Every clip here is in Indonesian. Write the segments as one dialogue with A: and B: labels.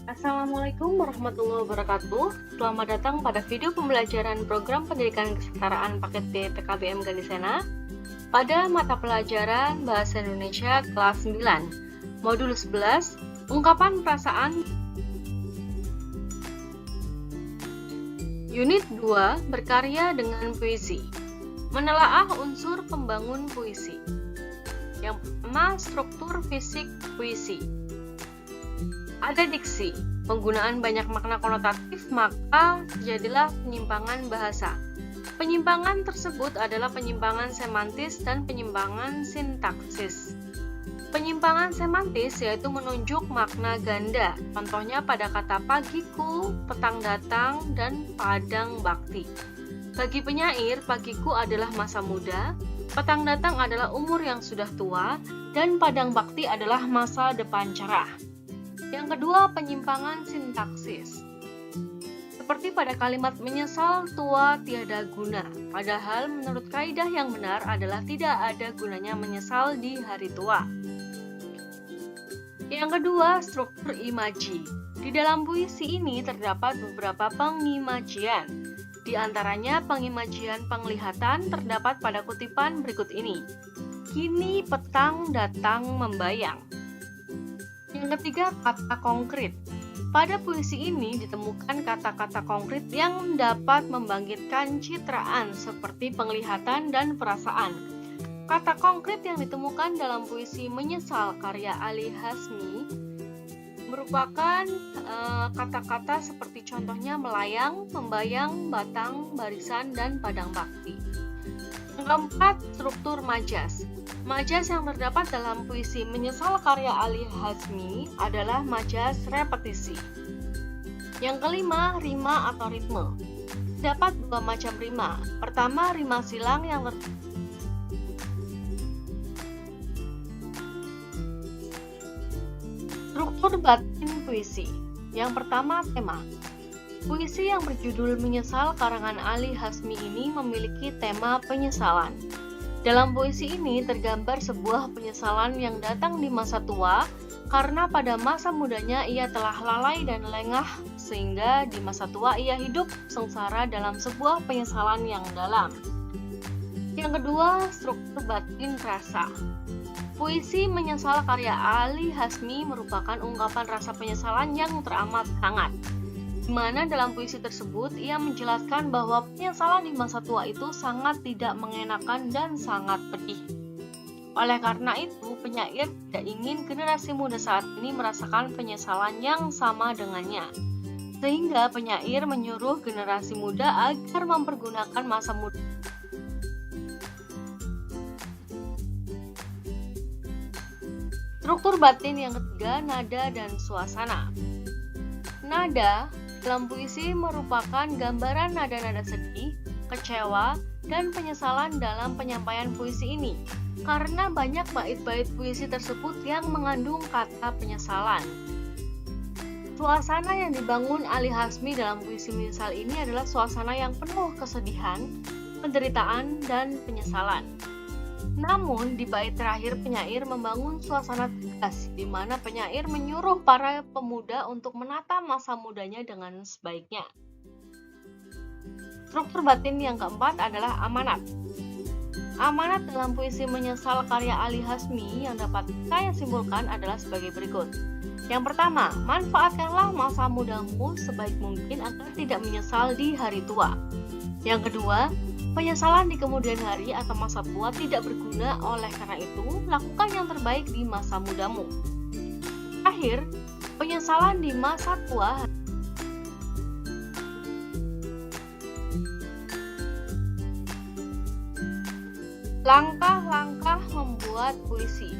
A: Assalamualaikum warahmatullahi wabarakatuh. Selamat datang pada video pembelajaran program pendidikan kesetaraan paket B PKBM Gandisena pada mata pelajaran Bahasa Indonesia kelas 9, modul 11, ungkapan perasaan. Unit 2, berkarya dengan puisi. Menelaah unsur pembangun puisi. Yang pertama, struktur fisik puisi. Ada diksi, penggunaan banyak makna konotatif, maka terjadilah penyimpangan bahasa. Penyimpangan tersebut adalah penyimpangan semantis dan penyimpangan sintaksis. Penyimpangan semantis yaitu menunjuk makna ganda, contohnya pada kata pagiku, petang datang, dan padang bakti. Bagi penyair, pagiku adalah masa muda, petang datang adalah umur yang sudah tua, dan padang bakti adalah masa depan cerah. Yang kedua, penyimpangan sintaksis. Seperti pada kalimat menyesal tua tiada guna, padahal menurut kaidah yang benar adalah tidak ada gunanya menyesal di hari tua. Yang kedua, struktur imaji. Di dalam puisi ini terdapat beberapa pengimajian. Di antaranya pengimajian penglihatan terdapat pada kutipan berikut ini. Kini petang datang membayang. Yang ketiga, kata konkret. Pada puisi ini ditemukan kata-kata konkret yang dapat membangkitkan citraan seperti penglihatan dan perasaan. Kata konkret yang ditemukan dalam puisi Menyesal karya Ali Hazmi merupakan kata-kata seperti contohnya melayang, membayang, batang, barisan, dan padang bakti. Yang keempat, struktur majas. Majas yang terdapat dalam puisi Menyesal karya Ali Hazmi adalah majas repetisi. Yang kelima, rima atau ritme. Terdapat dua macam rima. Pertama, rima silang yang struktur batin puisi. Yang pertama, tema. Puisi yang berjudul Menyesal karangan Ali Hazmi ini memiliki tema penyesalan. Dalam puisi ini tergambar sebuah penyesalan yang datang di masa tua karena pada masa mudanya ia telah lalai dan lengah sehingga di masa tua ia hidup sengsara dalam sebuah penyesalan yang dalam. Yang kedua, struktur batin rasa. Puisi Menyesal karya Ali Hazmi merupakan ungkapan rasa penyesalan yang teramat hangat, di mana dalam puisi tersebut ia menjelaskan bahwa penyesalan di masa tua itu sangat tidak mengenakan dan sangat pedih. Oleh karena itu, penyair tidak ingin generasi muda saat ini merasakan penyesalan yang sama dengannya. Sehingga penyair menyuruh generasi muda agar mempergunakan masa muda. Struktur batin yang ketiga, nada dan suasana. Nada dalam puisi merupakan gambaran nada-nada sedih, kecewa, dan penyesalan dalam penyampaian puisi ini, karena banyak bait-bait puisi tersebut yang mengandung kata penyesalan. Suasana yang dibangun Ali Hazmi dalam puisi Menyesal ini adalah suasana yang penuh kesedihan, penderitaan, dan penyesalan. Namun, di bait terakhir penyair membangun suasana tegas, di mana penyair menyuruh para pemuda untuk menata masa mudanya dengan sebaiknya. Struktur batin yang keempat adalah amanat. Amanat dalam puisi Menyesal karya Ali Hazmi yang dapat saya simpulkan adalah sebagai berikut. Yang pertama, manfaatkanlah masa mudamu sebaik mungkin agar tidak menyesal di hari tua. Yang kedua, penyesalan di kemudian hari atau masa tua tidak berguna, oleh karena itu, lakukan yang terbaik di masa mudamu. Terakhir, penyesalan di masa tua langkah-langkah membuat puisi.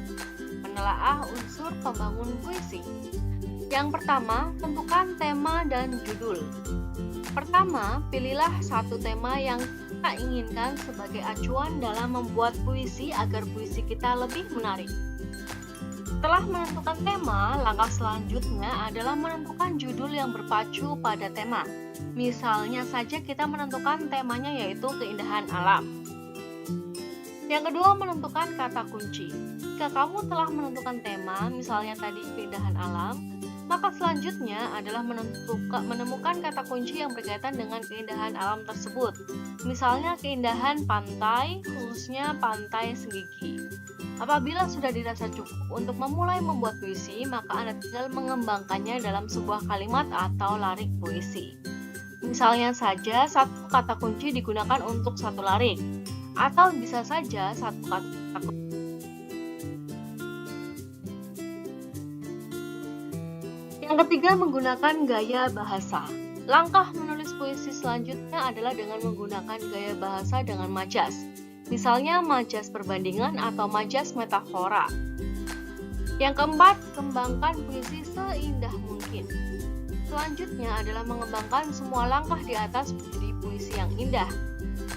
A: Menelaah unsur pembangun puisi. Yang pertama, tentukan tema dan judul. Pertama, pilihlah satu tema yang kita inginkan sebagai acuan dalam membuat puisi agar puisi kita lebih menarik. Setelah menentukan tema, langkah selanjutnya adalah menentukan judul yang berpacu pada tema. Misalnya saja kita menentukan temanya yaitu keindahan alam. Yang kedua, menentukan kata kunci. Jika kamu telah menentukan tema, misalnya tadi keindahan alam, Maka selanjutnya adalah menemukan kata kunci yang berkaitan dengan keindahan alam tersebut. Misalnya keindahan pantai, khususnya pantai Senggigi. Apabila sudah dirasa cukup untuk memulai membuat puisi, maka Anda tinggal mengembangkannya dalam sebuah kalimat atau larik puisi. Misalnya saja satu kata kunci digunakan untuk satu larik, atau bisa saja satu kata kunci. Yang ketiga, menggunakan gaya bahasa. Langkah menulis puisi selanjutnya adalah dengan menggunakan gaya bahasa dengan majas. Misalnya majas perbandingan atau majas metafora. Yang keempat, kembangkan puisi seindah mungkin. Selanjutnya adalah mengembangkan semua langkah di atas menjadi puisi yang indah.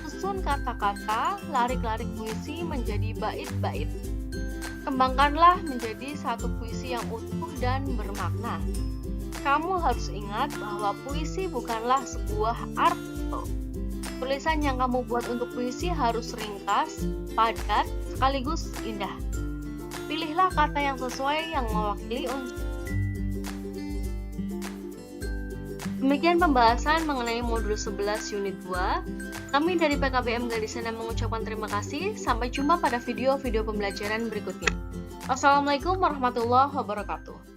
A: Susun kata-kata, larik-larik puisi menjadi bait-bait. Kembangkanlah menjadi satu puisi yang utuh dan bermakna. Kamu harus ingat bahwa puisi bukanlah sebuah artikel. Tulisan yang kamu buat untuk puisi harus ringkas, padat, sekaligus indah. Pilihlah kata yang sesuai yang mewakili unsur. Demikian pembahasan mengenai modul 11 unit 2. Kami dari PKBM Gadis Sena mengucapkan terima kasih. Sampai jumpa pada video-video pembelajaran berikutnya. Wassalamualaikum warahmatullahi wabarakatuh.